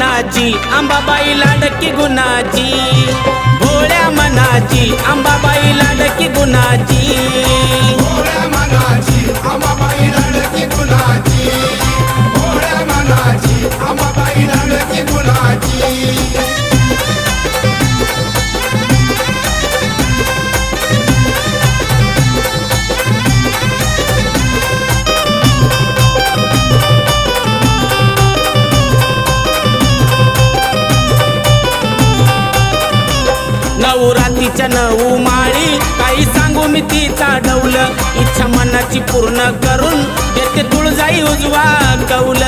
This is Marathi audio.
मनाची अंबाबाई लाडकी गुणाची, भोळ्या मनाची अंबाबाई लाडकी गुणाची, भोळ्या मनाची अंबाबाई लाडकी गुणाची, भोळ्या मनाची अंबाबाई लाडकी गुणाची। नऊ रातीच्या नऊ माळी काही सांगू मी तिचा ढवल, इच्छा मनाची पूर्ण करून देते तुळजाई उजवा कौल।